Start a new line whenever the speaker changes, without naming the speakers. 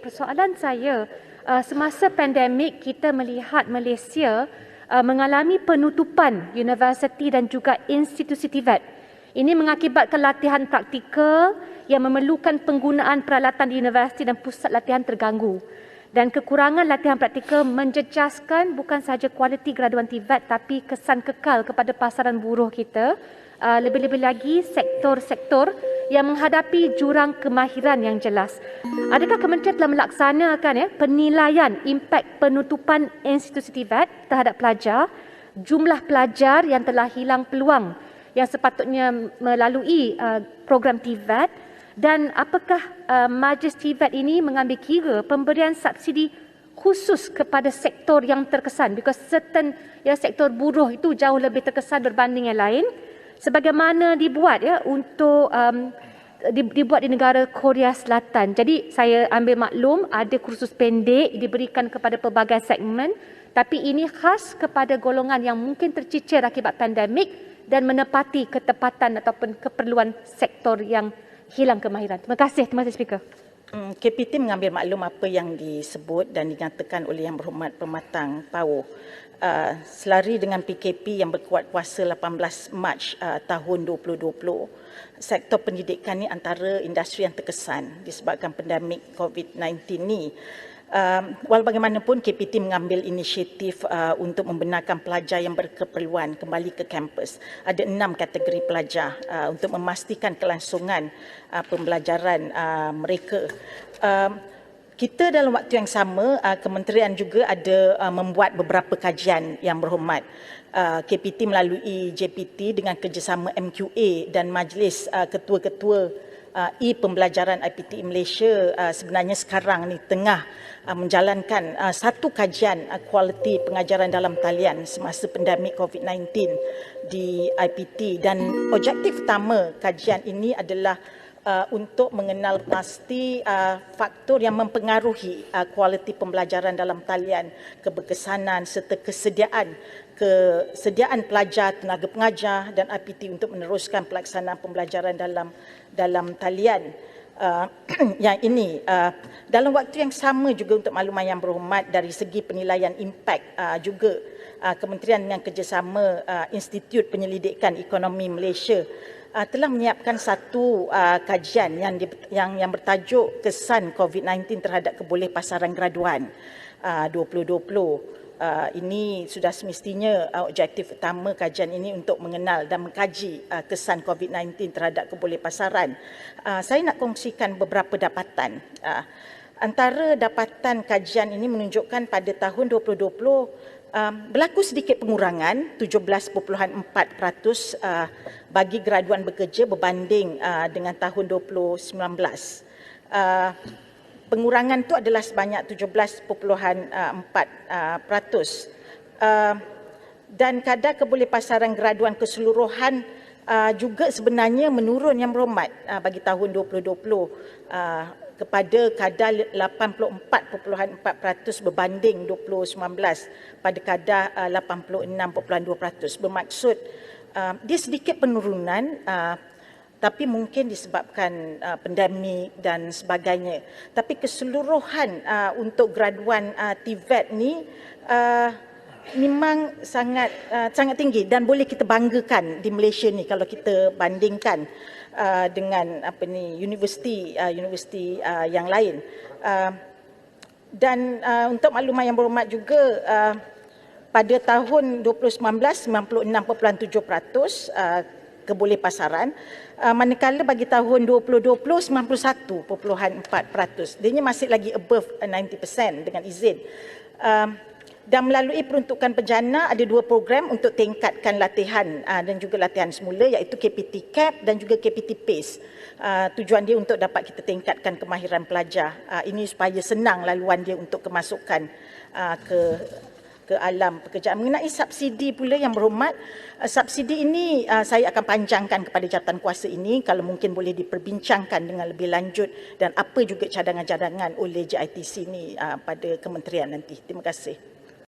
Persoalan saya, semasa pandemik kita melihat Malaysia mengalami penutupan universiti dan juga institusi TVET. Ini mengakibatkan latihan praktikal yang memerlukan penggunaan peralatan di universiti dan pusat latihan terganggu. Dan kekurangan latihan praktikal menjejaskan bukan sahaja kualiti graduan TVET tapi kesan kekal kepada pasaran buruh kita. Lebih-lebih lagi sektor-sektor yang menghadapi jurang kemahiran yang jelas. Adakah kementerian telah melaksanakan penilaian impak penutupan institusi TVET terhadap pelajar, jumlah pelajar yang telah hilang peluang yang sepatutnya melalui program TVET, dan apakah Majlis TVET ini mengambil kira pemberian subsidi khusus kepada sektor yang terkesan, because certain sektor buruh itu jauh lebih terkesan berbanding yang lain, sebagaimana dibuat untuk dibuat di negara Korea Selatan. Jadi saya ambil maklum ada kursus pendek diberikan kepada pelbagai segmen, tapi ini khas kepada golongan yang mungkin tercicir akibat pandemik dan menepati ketepatan ataupun keperluan sektor yang hilang kemahiran. Terima kasih Speaker.
KPT mengambil maklum apa yang disebut dan dinyatakan oleh Yang Berhormat Pematang Power. Selari dengan PKP yang berkuat kuasa 18 Mac tahun 2020, sektor pendidikan ini antara industri yang terkesan disebabkan pandemik COVID-19 ni. Walau bagaimanapun, KPT mengambil inisiatif untuk membenarkan pelajar yang berkeperluan kembali ke kampus. Ada 6 kategori pelajar untuk memastikan kelangsungan pembelajaran mereka. Kita dalam waktu yang sama, kementerian juga ada membuat beberapa kajian Yang Berhormat. KPT melalui JPT dengan kerjasama MQA dan Majlis Ketua-Ketua pembelajaran IPTE Malaysia sebenarnya sekarang ni tengah menjalankan satu kajian kualiti pengajaran dalam talian semasa pandemik COVID-19 di IPT, dan objektif utama kajian ini adalah untuk mengenal pasti faktor yang mempengaruhi kualiti pembelajaran dalam talian, keberkesanan serta kesediaan pelajar, tenaga pengajar dan IPT untuk meneruskan pelaksanaan pembelajaran dalam talian. Yang ini dalam waktu yang sama juga untuk makluman Yang Berhormat, dari segi penilaian impak juga kementerian dengan kerjasama Institut Penyelidikan Ekonomi Malaysia telah menyiapkan satu kajian yang bertajuk Kesan COVID-19 terhadap Kebolehpasaran Graduan 2020. Ini sudah semestinya objektif utama kajian ini untuk mengenal dan mengkaji kesan COVID-19 terhadap kebolehpasaran. Saya nak kongsikan beberapa dapatan. Antara dapatan kajian ini menunjukkan pada tahun 2020 berlaku sedikit pengurangan 17.4% bagi graduan bekerja berbanding dengan tahun 2019. Pengurangan itu adalah sebanyak 17.4%. Dan kadar kebolehpasaran graduan keseluruhan juga sebenarnya menurun Yang Berhormat bagi tahun 2020 kepada kadar 84.4% berbanding 2019 pada kadar 86.2%. Bermaksud dia sedikit penurunan, tapi mungkin disebabkan pandemik dan sebagainya. Tapi keseluruhan untuk graduan TVET ni memang sangat tinggi dan boleh kita banggakan di Malaysia ni kalau kita bandingkan dengan universiti yang lain. Dan untuk makluman Yang Berhormat juga, pada tahun 2019 96.7% kebolehpasaran, manakala bagi tahun 2020 91.4%. Dia masih lagi above 90% dengan izin. Dan melalui peruntukan penjana ada 2 program untuk tingkatkan latihan dan juga latihan semula, iaitu KPT CAP dan juga KPT PACE. Tujuan dia untuk dapat kita tingkatkan kemahiran pelajar. Ini supaya senang laluan dia untuk kemasukan ke alam pekerjaan. Mengenai subsidi pula Yang Berhormat, subsidi ini saya akan panjangkan kepada jawatankuasa ini kalau mungkin boleh diperbincangkan dengan lebih lanjut, dan apa juga cadangan-cadangan oleh JITC ini pada kementerian nanti. Terima kasih.